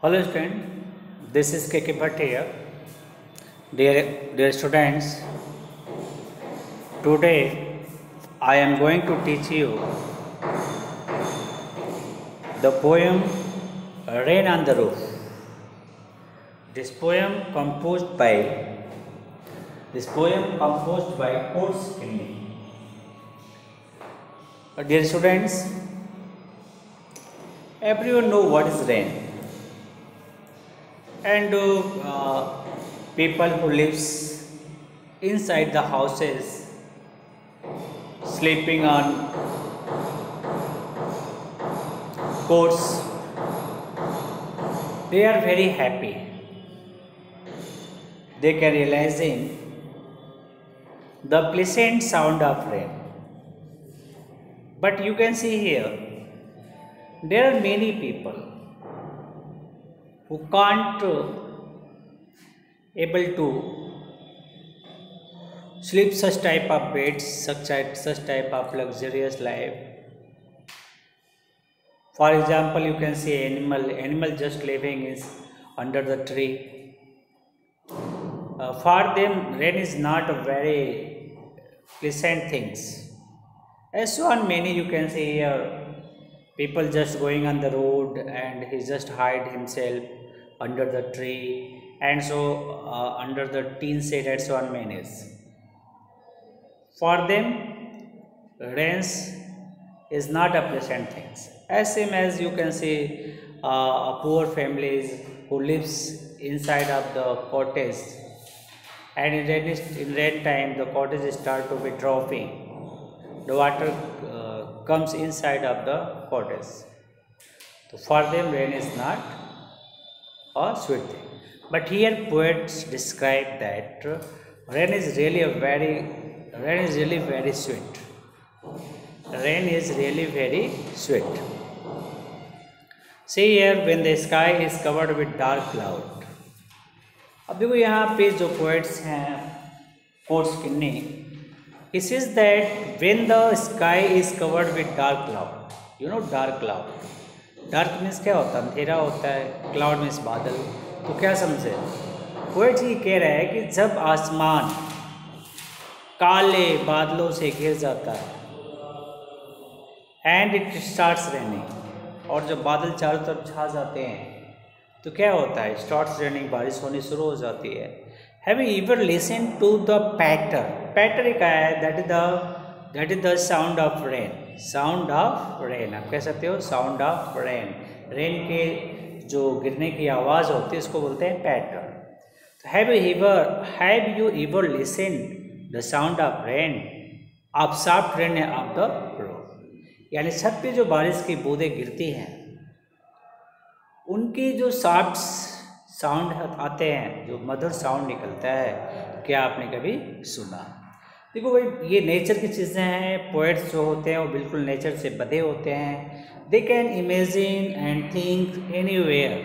Hello student, this is KK Bhatt here. Dear students, today I am going to teach you the poem Rain on the Roof. This poem composed by Coates Kinney. Dear students, everyone know what is rain. And people who lives inside the houses, sleeping on coats, they are very happy. They can realizing the pleasant sound of rain. But you can see here, there are many people who can't able to sleep such type of beds, such type of luxurious life. For example, you can see animal just living is under the tree. For them, rain is not a very pleasant things. As so on many you can see here, people just going on the road and he just hide himself under the tree, and so under the tin shed and so on many. For them, rains is not a pleasant thing. As same as you can see poor families who lives inside of the cottage, and in rain time the cottage start to be dropping. The water comes inside of the cottage. So for them, rain is not a sweet thing. But here poets describe that rain is really very sweet. Rain is really very sweet. See here, when the sky is covered with dark cloud. अब देखो यहाँ पे जो poets हैं, Coates Kinney, he says that when the sky is covered with dark cloud, you know dark cloud. Dark means क्या होता है? अंधेरा होता है. Cloud means बादल. तो क्या समझे? पोएट ये कह रहा है कि जब आसमान काले बादलों से घिर जाता है and it starts raining, और जब बादल चारों तरफ छा जाते हैं तो क्या होता है? Starts raining, बारिश होनी शुरू हो जाती है. Have you ever listened to the patter? Patter क्या है? That is the sound of rain. Sound of rain. आप कह सकते हो sound of rain. Rain के जो गिरने की आवाज़ होती है इसको बोलते हैं patter. तो have you ever listened the sound of rain? of soft rain of the roof. यानी छत पे जो बारिश की बूंदें गिरती हैं उनकी जो सॉफ्ट साउंड आते हैं, जो मधुर साउंड निकलता है, क्या आपने कभी सुना? देखो भाई, ये नेचर की चीज़ें हैं. पोएट्स जो होते हैं वो बिल्कुल नेचर से बधे होते हैं. They can imagine and think anywhere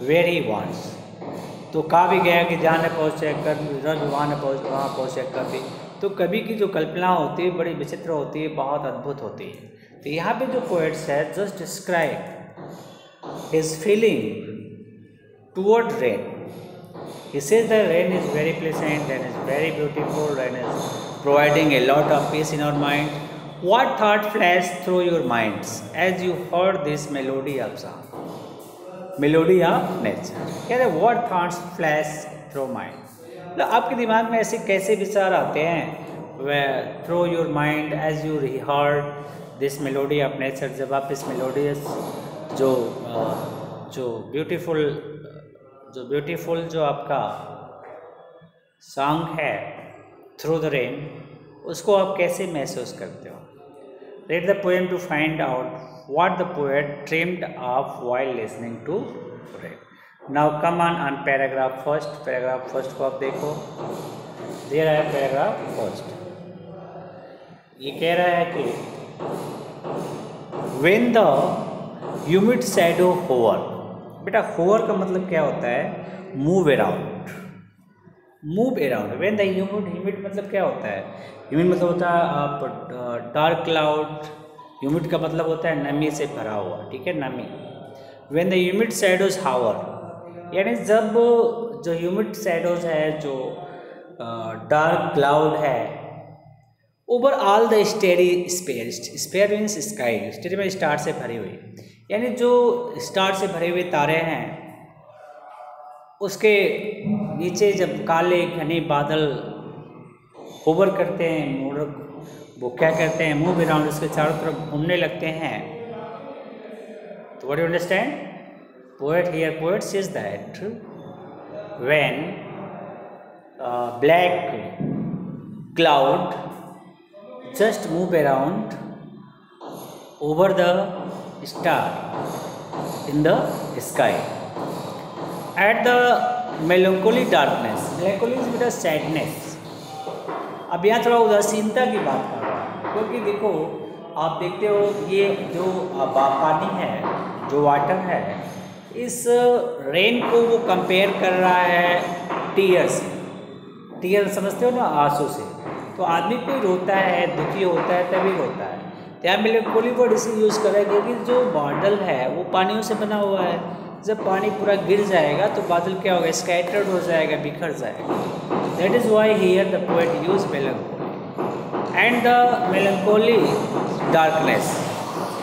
where he wants. तो कहा भी गया कि जहाँ न पहुँचे कभी वहाँ पहुँचे कभी. तो कभी की जो कल्पना होती है बड़ी विचित्र होती है, बहुत अद्भुत होती है. तो यहाँ पे जो पोएट्स है just describe his feeling toward rain. He says that rain is very pleasant, rain is very beautiful, rain is providing a lot of peace in our mind. What thought flashed through your minds as you heard this melody of song? Melody of nature. कह रहे what thoughts flash through mind? मतलब आपके दिमाग में ऐसे कैसे विचार आते हैं? Through your mind as you heard this melody of nature. जब आप इस melodious जो ब्यूटीफुल जो आपका सॉन्ग है थ्रू द रेन, उसको आप कैसे महसूस करते हो? Read the poem to find out what the poet dreamed of while listening to rain. Now come on paragraph first को आप देखो. दे रहा है पैराग्राफ फर्स्ट. ये कह रहा है कि when the humid shadow hover. बेटा होवर का मतलब क्या होता है? Move around. When the humid मतलब क्या होता है? ह्यूमिड मतलब होता है डार्क क्लाउड. ह्यूमिड का मतलब होता है नमी से भरा हुआ. ठीक है, नमी. When the humid shadows hover, यानी जब जो ह्यूमिड शैडोज है, जो डार्क क्लाउड है, over all the starry sphere, sphere means sky, starry में स्टार से भरी हुई, यानी जो स्टार से भरे हुए तारे हैं उसके नीचे जब काले घने बादल होवर करते हैं, वो क्या करते हैं, मूव अराउंड, उसके चारों तरफ घूमने लगते हैं, तो what you understand, poet here poet says that when black cloud just move around over the star in the sky at the melancholy darkness, melancholy is with a sadness। अब यहाँ थोड़ा उदासीनता की बात कर रहा हूँ, क्योंकि देखो आप देखते हो ये जो पानी है, जो वाटर है, इस रेन को वो कंपेयर कर रहा है टीयर से। टीयर समझते हो ना, आंसू से। तो आदमी कोई रोता है, दुखी होता है, तभी रोता है। तो यहाँ मेलंकोली वर्ड इसे यूज़ करा है क्योंकि जो बादल है वो पानियों से बना हुआ है। जब पानी पूरा गिर जाएगा तो बादल क्या होगा, स्कैटर्ड हो जाएगा, बिखर जाएगा। That is why here the poet use melancholy and the melancholy darkness.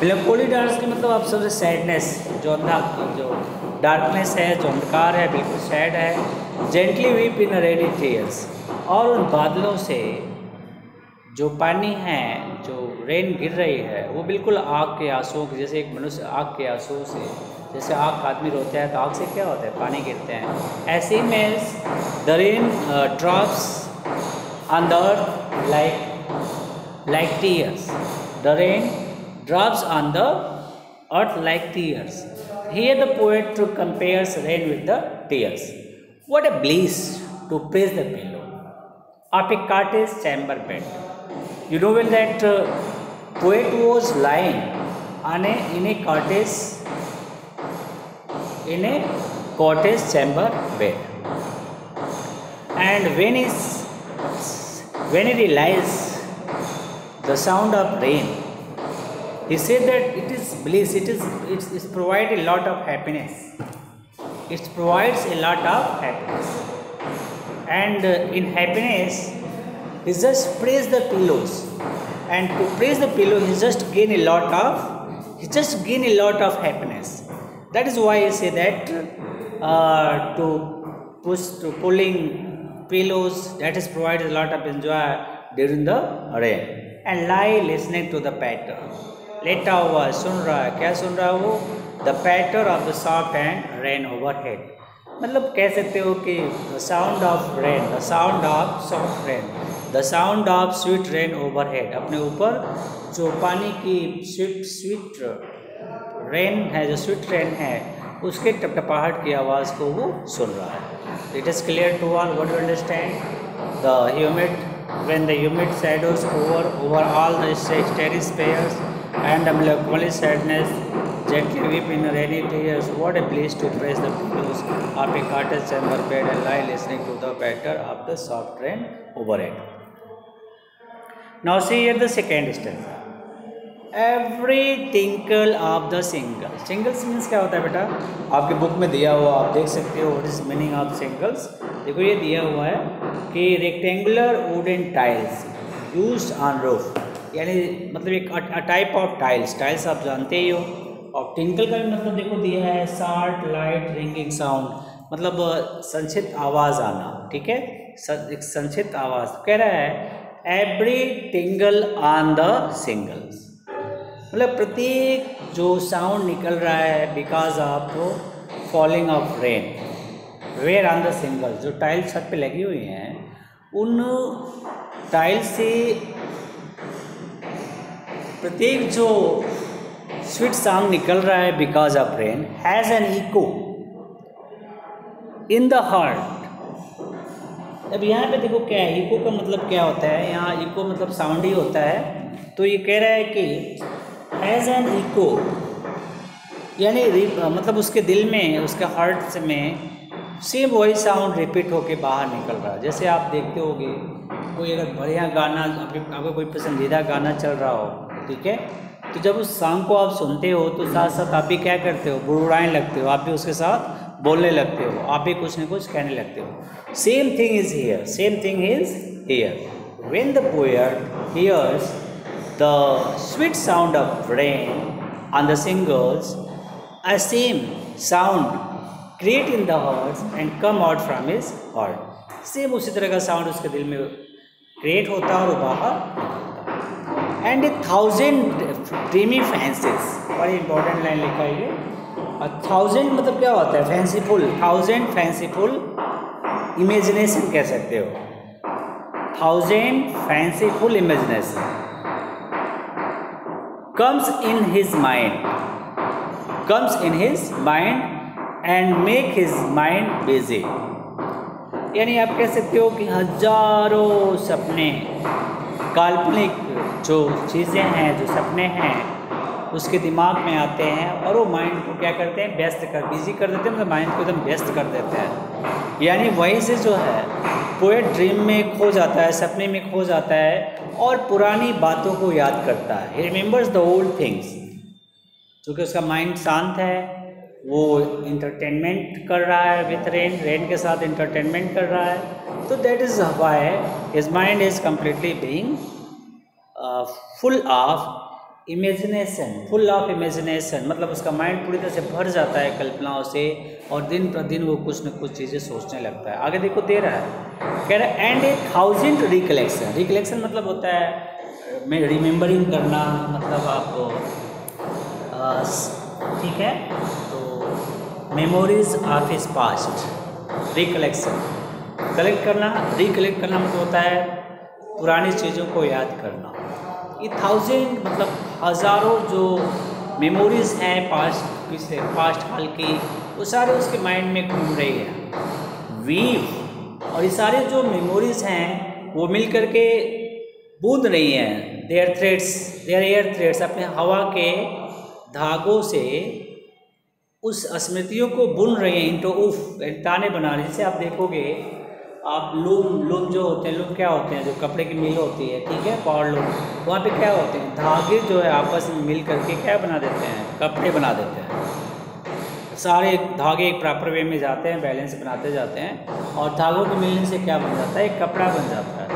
Melancholy darkness का मतलब आप सबसे सैडनेस, जो डार्कनेस है, जो अंधकार है, बिल्कुल सैड है। जेंटली वीप इन रेनी टीयर्स, और उन बादलों से जो पानी है, जो रेन गिर रही है, वो बिल्कुल आग के आंसुओं के जैसे, एक मनुष्य आग के आंसुओं से, जैसे आग आदमी रोता है तो आग से क्या होता है, पानी गिरते हैं, ऐसे ही में the rain drops on the earth like tears. The rain drops on the earth like tears. Here the poet compares rain with the tears. What a bliss to praise the pillow of a cottage chamber bed. You know when that poet was lying in a cottage chamber bed, and when he realized the sound of rain, he said that it is bliss. It provides a lot of happiness. It provides a lot of happiness, and in happiness, he just praise the pillows, and to praise the pillow, he just gain a lot of happiness. That is why I say that to pulling pillows, that is provides a lot of enjoy during the rain, and lie listening to the patter. लेटा हुआ सुन रहा है, क्या सुन रहा है वो, the patter of the soft and rain overhead. मतलब कह सकते हो कि the sound of rain, the sound of soft rain, the sound of sweet rain overhead. अपने ऊपर जो पानी की स्वीट रेन है, जो स्वीट रेन है, उसके टपटपाहट की आवाज़ को वो सुन रहा है। It is clear to all, what you understand, the humid when the humid shadows over all the starry spheres, and the melancholy sadness gently weep in rainy tears. What a bliss to praise the pillows of a cottage chamber bed and lie listening to the patter of the soft rain overhead. Now see here the second stanza. Every tinkle of the shingles. Shingles means क्या होता है बेटा, आपकी book में दिया हुआ, आप देख सकते हो what is meaning of shingles। देखो ये दिया हुआ है कि rectangular wooden tiles used on roof, यानी मतलब एक टाइप ऑफ टाइल्स आप जानते ही हो। और टिंकल का भी मतलब देखो दिया है, शार्ट लाइट रिंगिंग साउंड, मतलब संक्षिप्त आवाज़ आना, ठीक है, एक संक्षिप्त आवाज़। कह रहा है every tinkle on the shingles, मतलब प्रत्येक जो साउंड निकल रहा है because of falling of rain, where on the shingle, जो टाइल छत पे लगी हुई हैं, उन टाइल से प्रत्येक जो स्वीट साउंड निकल रहा है because of rain has an echo in the heart. अब यहाँ पे देखो क्या है, इको का मतलब क्या होता है, यहाँ इको मतलब साउंड ही होता है। तो ये कह रहा है कि हैज़ एन इको, यानी मतलब उसके दिल में, उसके हार्ट में सेम वही साउंड रिपीट होके बाहर निकल रहा है। जैसे आप देखते होगे कोई अगर बढ़िया गाना, आपका कोई पसंदीदा गाना चल रहा हो, ठीक है, तो जब उस सॉन्ग को आप सुनते हो तो साथ साथ आप भी क्या करते हो, बुड़बुड़ाने लगते हो, आप भी उसके साथ बोलने लगते हो, आप भी कुछ न कुछ कहने लगते हो। Same thing is here, same thing is here. When the poet hears the sweet sound of rain on the shingles, a same sound create in the heart and come out from his heart. Same उसी तरह का sound उसके दिल में create होता है और बाहर। एंड 1000 ड्रीमी फैंसीज, बड़ी इंपॉर्टेंट लाइन लिखा है ये। 1000 मतलब क्या होता है, फैंसीफुल, 1000 फैंसीफुल इमेजिनेशन कह सकते हो। 1000 fanciful imagination comes in his mind and make his mind busy। यानी आप कह सकते हो कि हजारों सपने, काल्पनिक जो चीज़ें हैं, जो सपने हैं, उसके दिमाग में आते हैं और वो माइंड को क्या करते हैं, बिजी कर देते हैं, मतलब माइंड को एकदम व्यस्त कर देते हैं। यानी वहीं से जो है पोएट ड्रीम में खो जाता है, सपने में खो जाता है और पुरानी बातों को याद करता है। He remembers the old things. चूँकि उसका माइंड शांत है, वो इंटरटेनमेंट कर रहा है विथ रेन, रेन के साथ इंटरटेनमेंट कर रहा है, तो that is why his mind is completely being full of imagination, मतलब उसका माइंड पूरी तरह से भर जाता है कल्पनाओं से और दिन प्रतिदिन वो कुछ न कुछ चीज़ें सोचने लगता है। आगे देखो दे रहा है, कह रहा है एंड 1000 रिकलेक्शन। रिकलेक्शन मतलब होता है मैं रिमेम्बरिंग करना, मतलब आपको ठीक है, तो memories of his past. Recollection, collect करना, रिकलेक्ट करना मतलब होता है पुरानी चीज़ों को याद करना। ये 1000 मतलब हज़ारों जो मेमोरीज़ हैं पास्ट हाल की, वो सारे उसके माइंड में घूम रही है, वीव। और ये सारे जो मेमोरीज़ हैं वो मिल करके बूंद रही हैं, देयर एयर थ्रेड्स, अपने हवा के धागों से उस स्मृतियों को बुन रही हैं, इंटो उफ, ताने बना रही। जैसे आप देखोगे, आप लूम जो होते हैं, लूम क्या होते हैं, जो कपड़े की मिल होती है, ठीक है, पावर लूम, वहाँ पे क्या होते हैं, धागे जो है आपस में मिल करके क्या बना देते हैं, कपड़े बना देते हैं। सारे धागे एक प्रॉपर वे में जाते हैं, बैलेंस बनाते जाते हैं और धागों के मिलने से क्या बन जाता है, एक कपड़ा बन जाता है।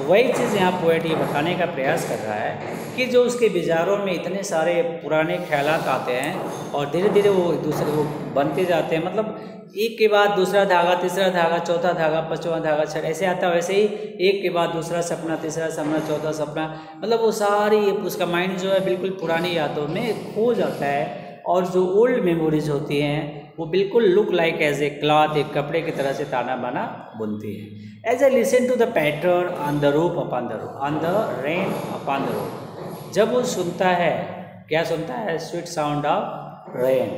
वही चीज़ यहाँ पोएट ये बताने का प्रयास कर रहा है कि जो उसके विचारों में इतने सारे पुराने ख्यालात आते हैं और धीरे धीरे वो दूसरे वो बनते जाते हैं, मतलब एक के बाद दूसरा धागा, तीसरा धागा, चौथा धागा, पांचवा धागा, छठा, ऐसे आता है। वैसे ही एक के बाद दूसरा सपना, तीसरा सपना, चौथा सपना, मतलब वो सारी उसका माइंड जो है बिल्कुल पुरानी यादों में खो जाता है और जो ओल्ड मेमोरीज होती हैं वो बिल्कुल look like as a cloth, एक कपड़े की तरह से ताना बाना बुनती है। As a listen to the pattern on the roof upon the roof, on the rain upon the roof. जब वो सुनता है, क्या सुनता है, sweet sound of rain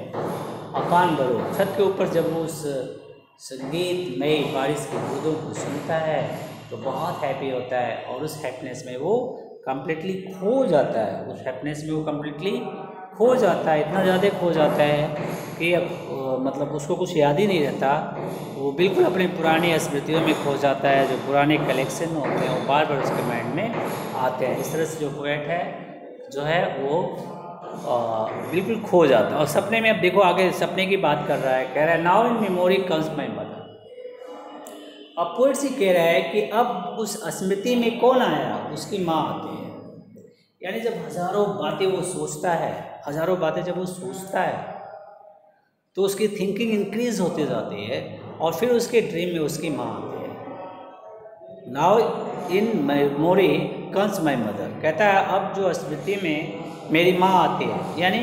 upon the roof, छत के ऊपर जब वो उस संगीतमय बारिश की बूंदों को सुनता है तो बहुत हैप्पी होता है और उस हैप्पीनेस में वो कम्प्लीटली खो जाता है, उस हैप्पीनेस में वो कम्प्लीटली खो जाता है, इतना ज़्यादा खो जाता है कि अब मतलब उसको कुछ याद ही नहीं रहता, वो बिल्कुल अपनी पुरानी स्मृतियों में खो जाता है। जो पुराने कलेक्शन होते हैं वो बार बार उसके माइंड में आते हैं। इस तरह से जो पोएट है जो है वो बिल्कुल खो जाता है। और सपने में अब देखो आगे सपने की बात कर रहा है, कह रहा है now in memory comes my mother. अब पोएट से कह रहा है कि अब उस स्मृति में कौन आया, उसकी माँ आती है। यानी जब हज़ारों बातें वो सोचता है, हज़ारों बातें जब वो सोचता है तो उसकी थिंकिंग इंक्रीज होती जाती है और फिर उसके ड्रीम में उसकी माँ आती है। Now in memory comes my mother, कहता है अब जो स्मृति में मेरी माँ आती है, यानी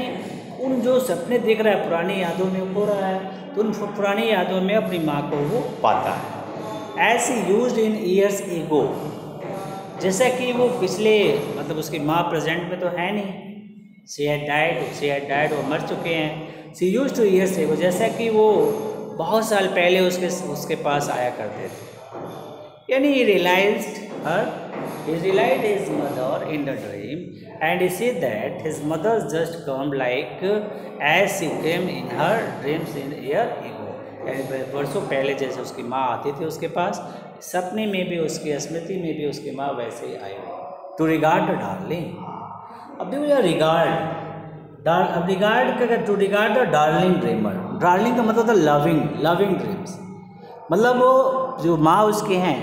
उन जो सपने देख रहा है पुरानी यादों में खो रहा है, तो उन पुरानी यादों में अपनी माँ को वो पाता है। As used in years ago, जैसा कि वो पिछले मतलब उसकी माँ प्रेजेंट में तो है नहीं, शी हैड डाइड, वो मर चुके हैं। She used two years ago, जैसा कि वो बहुत साल पहले उसके पास आया करते थे। यानी he realized his mother in the dream and he said that his mother just come like as she came in her dreams in year ago। यानी वर्षों पहले जैसे उसकी माँ आती थी उसके पास, सपने में भी उसकी स्मृति में भी उसकी माँ वैसे ही आई। टू रिगार्ड डार्लिंग, अब देखो यार अब रिगार्ड का, to regard the darling dreamer, darling का मतलब था लविंग ड्रीम्स, मतलब वो जो माँ उसके हैं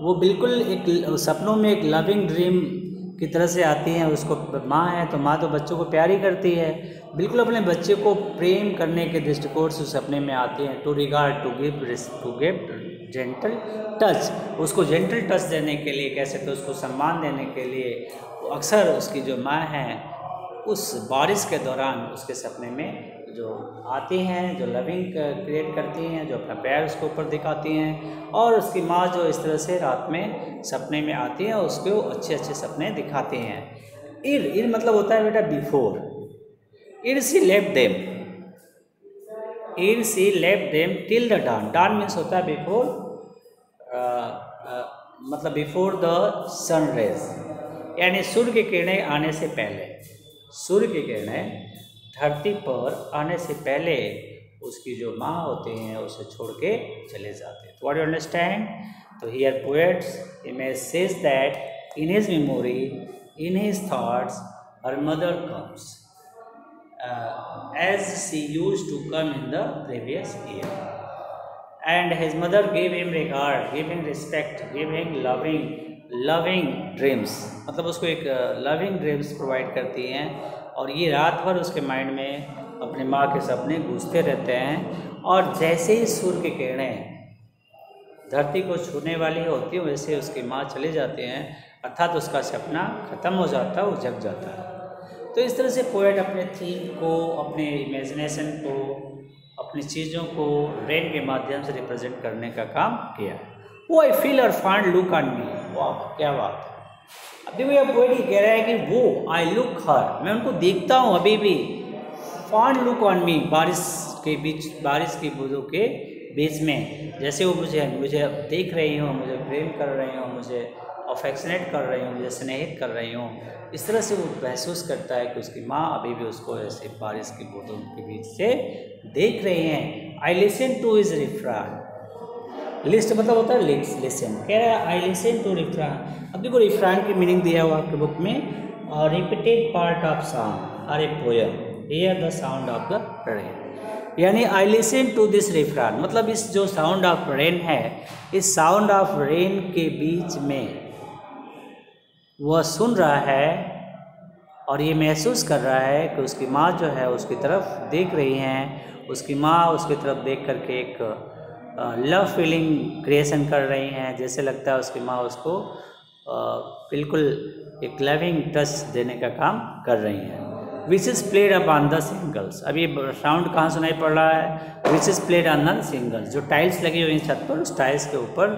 वो बिल्कुल एक सपनों में एक लविंग ड्रीम की तरह से आती हैं। उसको माँ है तो माँ तो बच्चों को प्यार ही करती है, बिल्कुल अपने बच्चे को प्रेम करने के दृष्टिकोण से सपने में आती हैं। To regard, to give gentle touch, उसको जेंटल टच देने के लिए, कैसे तो उसको सम्मान देने के लिए वो अक्सर उसकी जो माँ है उस बारिश के दौरान उसके सपने में जो आती हैं, जो लविंग क्रिएट करती हैं, जो अपना प्यार उसके ऊपर दिखाती हैं, और उसकी माँ जो इस तरह से रात में सपने में आती है उसको अच्छे सपने दिखाती हैं। इर मतलब होता है बेटा before, ere she left them till the dawn means होता है बिफोर, मतलब बिफोर द सनराइज, यानी सूर्य की किरणें आने से पहले, सूर्य की किरणें धरती पर आने से पहले उसकी जो माँ होती हैं उसे छोड़ के चले जाते हैं। तो व्हाट यू अंडरस्टैंड? तो here poets image says that in his memory, in his thoughts, her mother comes as she used to come in the previous year, and his mother gave him regard, gave him respect, gave him loving dreams, मतलब उसको एक loving dreams provide करती हैं, और ये रात भर उसके माइंड में अपने माँ के सपने गूंजते रहते हैं। और जैसे ही सूर्य की किरणें धरती को छूने वाली होती है वैसे उसकी माँ चले जाते हैं, अर्थात उसका सपना खत्म हो जाता है, वो जग जाता है। तो इस तरह से पोएट अपने थीम को, अपने इमेजिनेशन को, अपनी चीज़ों को रेन के माध्यम से रिप्रेजेंट करने का काम किया। वो आई फील और फाइंड लुक ऑन मी, वाह क्या बात है। अब देखो यह पोएट ये कह रहा है कि वो आई लुक हर, मैं उनको देखता हूँ अभी भी, फाइंड लुक ऑन मी, बारिश के बीच, बारिश की बूंदों के बीच में, जैसे वो मुझे देख रही हो, मुझे प्रेम कर रही हो, मुझे अफेक्शनेट कर रही हूँ, मुझे स्नेहित कर रही हूँ। इस तरह से वो महसूस करता है कि उसकी माँ अभी भी उसको ऐसे बारिश की बूंदों के बीच से देख रही हैं। I listen to his refrain, list मतलब होता है लिसन, कह रहा है आई लिसन टू रिफ्रान। अब देखो रिफ्रान की मीनिंग दिया हुआ आपके बुक में, रिपीटेड पार्ट ऑफ सॉन्ग और a poem, here the sound of the rain, यानी आई लिसन टू दिस रिफ्रान, मतलब इस जो साउंड ऑफ रेन है, इस साउंड ऑफ रेन के बीच में वह सुन रहा है और ये महसूस कर रहा है कि उसकी माँ जो है उसकी तरफ देख रही हैं, उसकी माँ उसकी तरफ देख करके एक लव फीलिंग क्रिएशन कर रही हैं, जैसे लगता है उसकी माँ उसको बिल्कुल एक लविंग टच देने का काम कर रही हैं। Which is played upon the singles, अब ये साउंड कहाँ सुनाई पड़ रहा है? Which is played on the singles, जो टाइल्स लगी हुई हैं छत पर, उस टाइल्स के ऊपर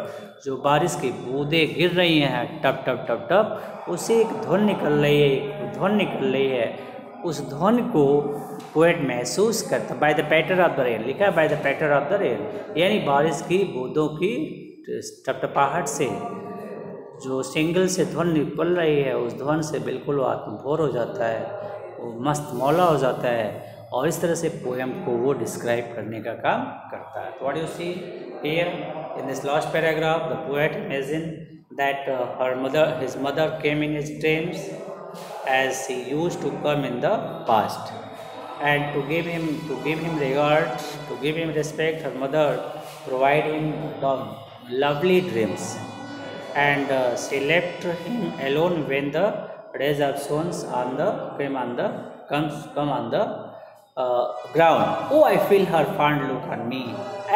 जो बारिश की बूंदें गिर रही हैं टप टप टप टप, उससे एक धुन निकल रही है, उस धुन को पोएट महसूस करता। By the patter of the rain, लिखा है by the patter of the rain, यानी बारिश की बूंदों की टपटपाहट से जो सिंगल से धुन निकल रही है, उस धुन से बिल्कुल वो आत्मभोर हो जाता है, वो मस्त मौला हो जाता है, और इस तरह से पोएम को वो डिस्क्राइब करने का काम करता है। What you see here in this last paragraph, the poet imagine that his mother came in his dreams as she used to come in the past, and to give him regard, to give him respect, her mother provide him the lovely dreams, and she left him alone when the rays of sun come on the ground. Oh, I feel her fond look on me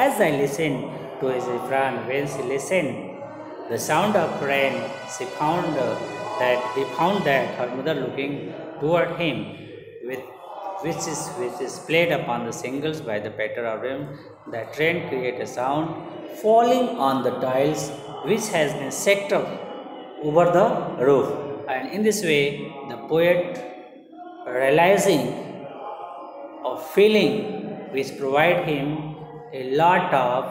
as I listen to his refrain. When she listened the sound of rain, he found that her mother looking toward him, which is played upon the shingles by the patter of rain. That rain create a sound falling on the tiles which has been set up over the roof. And in this way, the poet realizing of feeling which provide him a lot of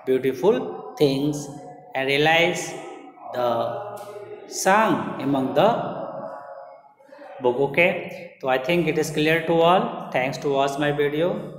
beautiful things, and realize the song among the book. Okay, so I think it is clear to all. Thanks to watch my video.